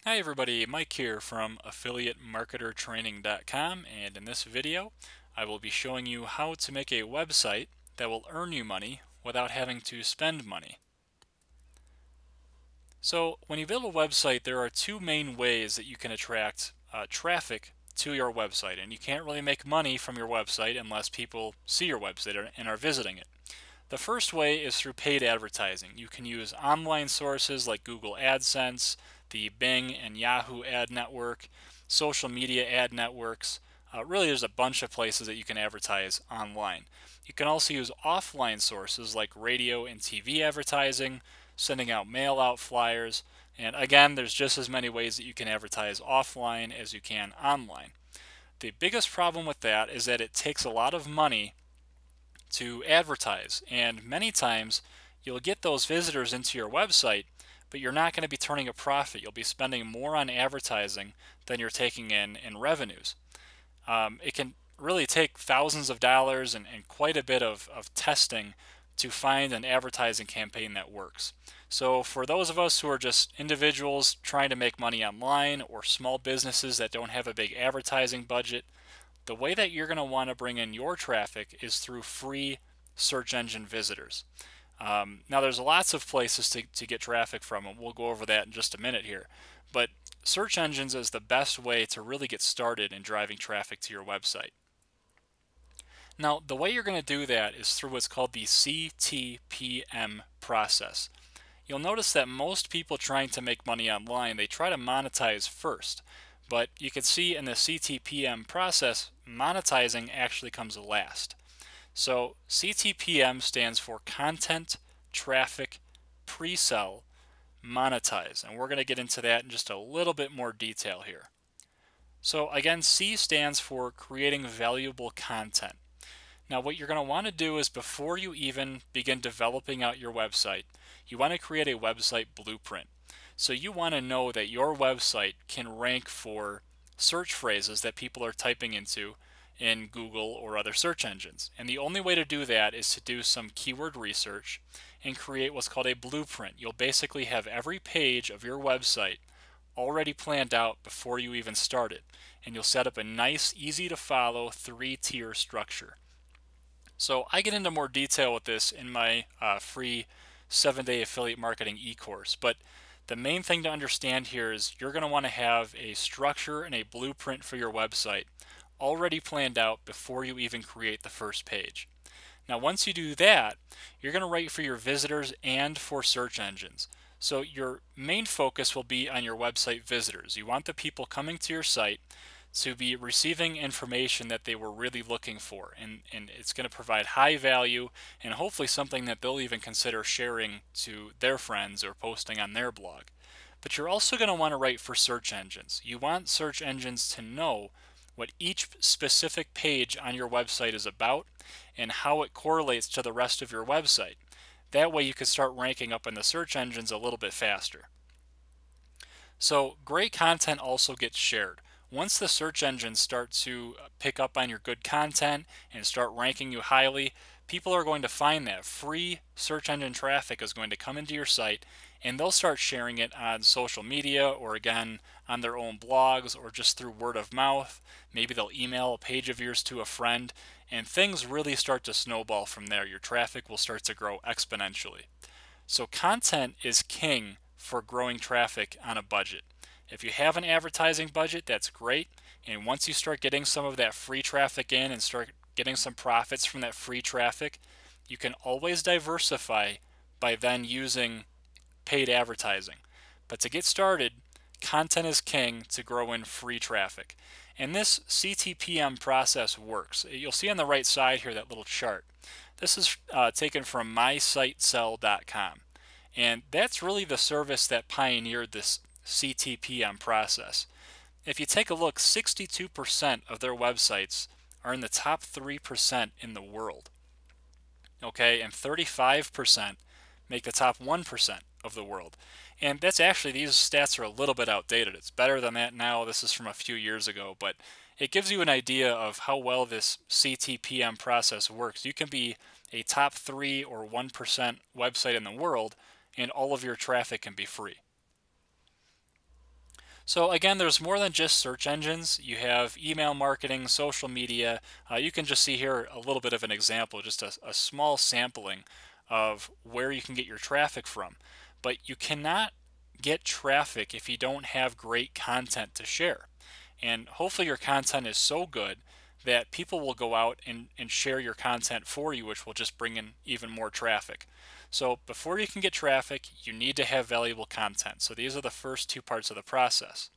Hi everybody, Mike here from affiliatemarketertraining.com, and in this video I will be showing you how to make a website that will earn you money without having to spend money. So when you build a website, there are two main ways that you can attract traffic to your website, and you can't really make money from your website unless people see your website and are visiting it. The first way is through paid advertising. You can use online sources like Google AdSense, the Bing and Yahoo ad network, social media ad networks. Really, there's a bunch of places that you can advertise online. You can also use offline sources like radio and TV advertising, sending out mail out flyers, and again, there's just as many ways that you can advertise offline as you can online. The biggest problem with that is that it takes a lot of money to advertise, and many times you'll get those visitors into your website, but you're not going to be turning a profit. You'll be spending more on advertising than you're taking in revenues. It can really take thousands of dollars and quite a bit of testing to find an advertising campaign that works. So for those of us who are just individuals trying to make money online, or small businesses that don't have a big advertising budget, the way that you're going to want to bring in your traffic is through free search engine visitors. Now there's lots of places to get traffic from, and we'll go over that in just a minute here. But search engines is the best way to really get started in driving traffic to your website. Now the way you're going to do that is through what's called the CTPM process. You'll notice that most people trying to make money online, they try to monetize first. But you can see in the CTPM process, monetizing actually comes last. So CTPM stands for Content, Traffic, Pre-Sell, Monetize. And we're going to get into that in just a little bit more detail here. So again, C stands for creating valuable content. Now what you're going to want to do is, before you even begin developing out your website, you want to create a website blueprint. So you want to know that your website can rank for search phrases that people are typing into in Google or other search engines. And the only way to do that is to do some keyword research and create what's called a blueprint. You'll basically have every page of your website already planned out before you even start it. And you'll set up a nice, easy to follow 3-tier structure. So I get into more detail with this in my free 7-day affiliate marketing e-course, but the main thing to understand here is you're going to want to have a structure and a blueprint for your website already planned out before you even create the first page. Now once you do that, you're going to write for your visitors and for search engines. So your main focus will be on your website visitors. You want the people coming to your site to be receiving information that they were really looking for, and it's going to provide high value and hopefully something that they'll even consider sharing to their friends or posting on their blog. But you're also going to want to write for search engines. You want search engines to know what each specific page on your website is about and how it correlates to the rest of your website. That way you can start ranking up in the search engines a little bit faster. So great content also gets shared. Once the search engines start to pick up on your good content and start ranking you highly, people are going to find that free search engine traffic is going to come into your site, and they'll start sharing it on social media, or again on their own blogs, or just through word of mouth. Maybe they'll email a page of yours to a friend, and things really start to snowball from there. Your traffic will start to grow exponentially. So content is king for growing traffic on a budget. If you have an advertising budget, that's great. And once you start getting some of that free traffic in and start getting some profits from that free traffic, you can always diversify by then using paid advertising. But to get started, content is king to grow in free traffic. And this CTPM process works. You'll see on the right side here that little chart. This is taken from mysitesell.com. And that's really the service that pioneered this CTPM process. If you take a look, 62% of their websites are in the top 3% in the world. Okay, and 35% make the top 1% of the world. And that's actually, these stats are a little bit outdated. It's better than that now. This is from a few years ago, but it gives you an idea of how well this CTPM process works. You can be a top 3 or 1% website in the world, and all of your traffic can be free. So again, there's more than just search engines. You have email marketing, social media. You can just see here a little bit of an example, just a small sampling of where you can get your traffic from. But you cannot get traffic if you don't have great content to share. And hopefully your content is so good that people will go out and share your content for you, which will just bring in even more traffic. So before you can get traffic, you need to have valuable content. So these are the first two parts of the process.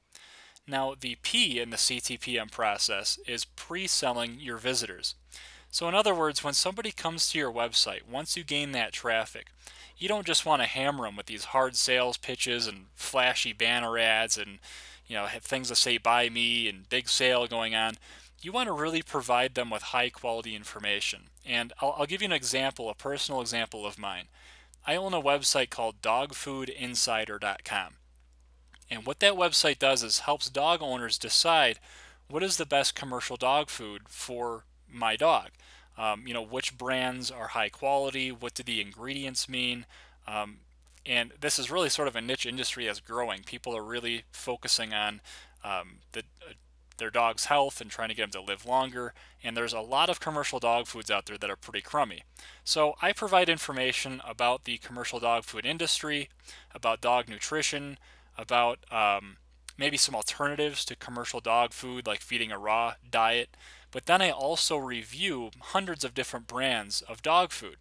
Now, the P in the CTPM process is pre-selling your visitors. So in other words, when somebody comes to your website, once you gain that traffic, you don't just want to hammer them with these hard sales pitches and flashy banner ads and have things that say buy me and big sale going on. You want to really provide them with high quality information. And I'll give you an example, a personal example of mine. I own a website called dogfoodinsider.com. And what that website does is helps dog owners decide what is the best commercial dog food for my dog. Which brands are high quality, what do the ingredients mean? And this is really sort of a niche industry that's growing. People are really focusing on their dog's health and trying to get them to live longer. And there's a lot of commercial dog foods out there that are pretty crummy. So I provide information about the commercial dog food industry, about dog nutrition, about maybe some alternatives to commercial dog food like feeding a raw diet. But then I also review hundreds of different brands of dog food.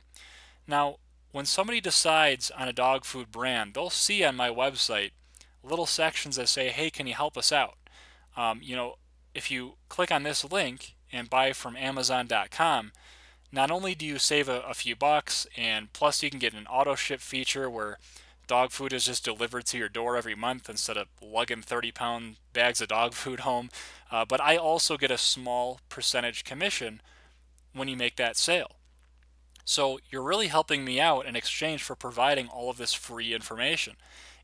Now, when somebody decides on a dog food brand, they'll see on my website little sections that say, hey, can you help us out? If you click on this link and buy from Amazon.com, not only do you save a few bucks, and plus you can get an auto ship feature where dog food is just delivered to your door every month instead of lugging 30-pound bags of dog food home. But I also get a small percentage commission when you make that sale. So you're really helping me out in exchange for providing all of this free information.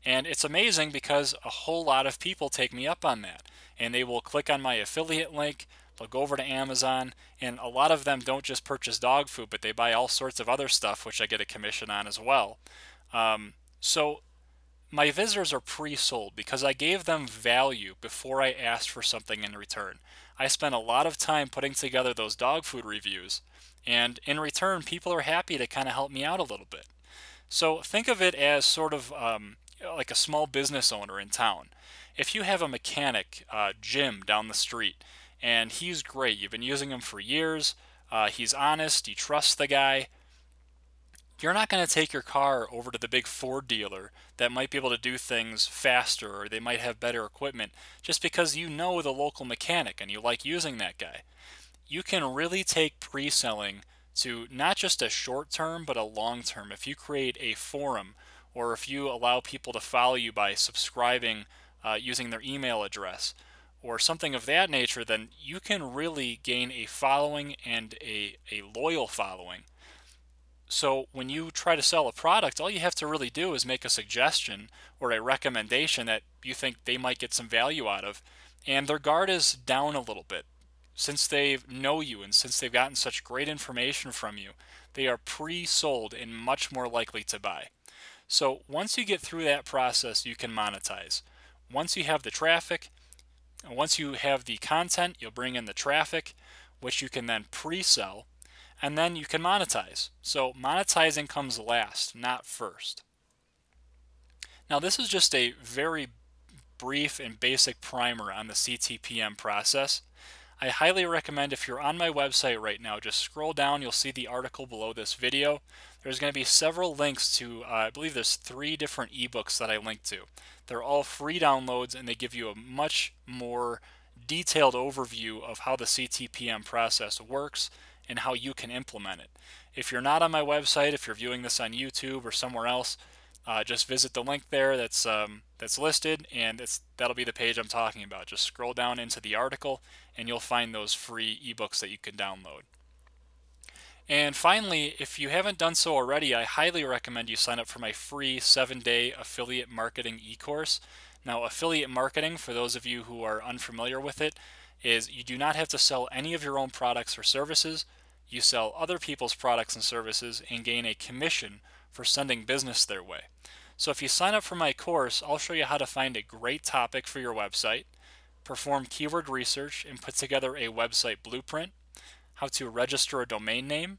And it's amazing because a whole lot of people take me up on that. And they will click on my affiliate link, they'll go over to Amazon, and a lot of them don't just purchase dog food, but they buy all sorts of other stuff, which I get a commission on as well. So my visitors are pre-sold because I gave them value before I asked for something in return. I spent a lot of time putting together those dog food reviews, and in return, people are happy to kind of help me out a little bit. So think of it as sort of like a small business owner in town. If you have a mechanic, Jim, down the street, and he's great, you've been using him for years, he's honest, you trust the guy, you're not going to take your car over to the big Ford dealer that might be able to do things faster or they might have better equipment just because you know the local mechanic and you like using that guy. You can really take pre-selling to not just a short term but a long term. If you create a forum or if you allow people to follow you by subscribing using their email address or something of that nature, then you can really gain a following and a loyal following. So when you try to sell a product, all you have to really do is make a suggestion or a recommendation that you think they might get some value out of, and their guard is down a little bit. Since they know you and since they've gotten such great information from you, they are pre-sold and much more likely to buy. So once you get through that process, you can monetize. Once you have the traffic, once you have the content, you'll bring in the traffic, which you can then pre-sell, and then you can monetize. So monetizing comes last, not first. Now this is just a very brief and basic primer on the CTPM process. I highly recommend, if you're on my website right now, just scroll down, you'll see the article below this video. There's going to be several links to, I believe there's 3 different ebooks that I linked to. They're all free downloads and they give you a much more detailed overview of how the CTPM process works and how you can implement it. If you're not on my website, if you're viewing this on YouTube or somewhere else, just visit the link there that's listed, and that'll be the page I'm talking about. Just scroll down into the article and you'll find those free ebooks that you can download. And finally, if you haven't done so already, I highly recommend you sign up for my free 7-day affiliate marketing e-course. Now, affiliate marketing, for those of you who are unfamiliar with it, is you do not have to sell any of your own products or services. You sell other people's products and services and gain a commission for sending business their way. So if you sign up for my course, I'll show you how to find a great topic for your website, perform keyword research and put together a website blueprint, how to register a domain name,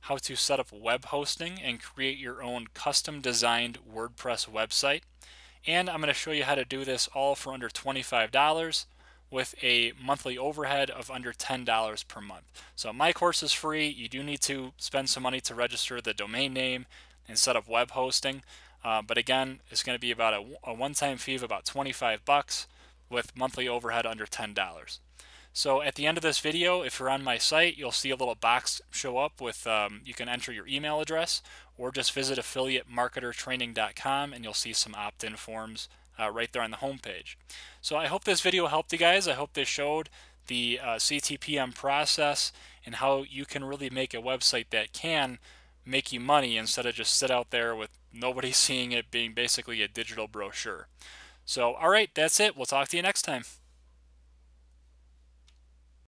how to set up web hosting and create your own custom designed WordPress website. And I'm going to show you how to do this all for under $25 with a monthly overhead of under $10 per month. So my course is free. You do need to spend some money to register the domain name and set up web hosting. But again, it's going to be about a one-time fee of about 25 bucks with monthly overhead under $10. So at the end of this video, if you're on my site, you'll see a little box show up with, you can enter your email address or just visit affiliatemarketertraining.com and you'll see some opt-in forms right there on the home page. So I hope this video helped you guys. I hope this showed the CTPM process and how you can really make a website that can make you money instead of just sit out there with nobody seeing it, being basically a digital brochure. So, all right, that's it. We'll talk to you next time.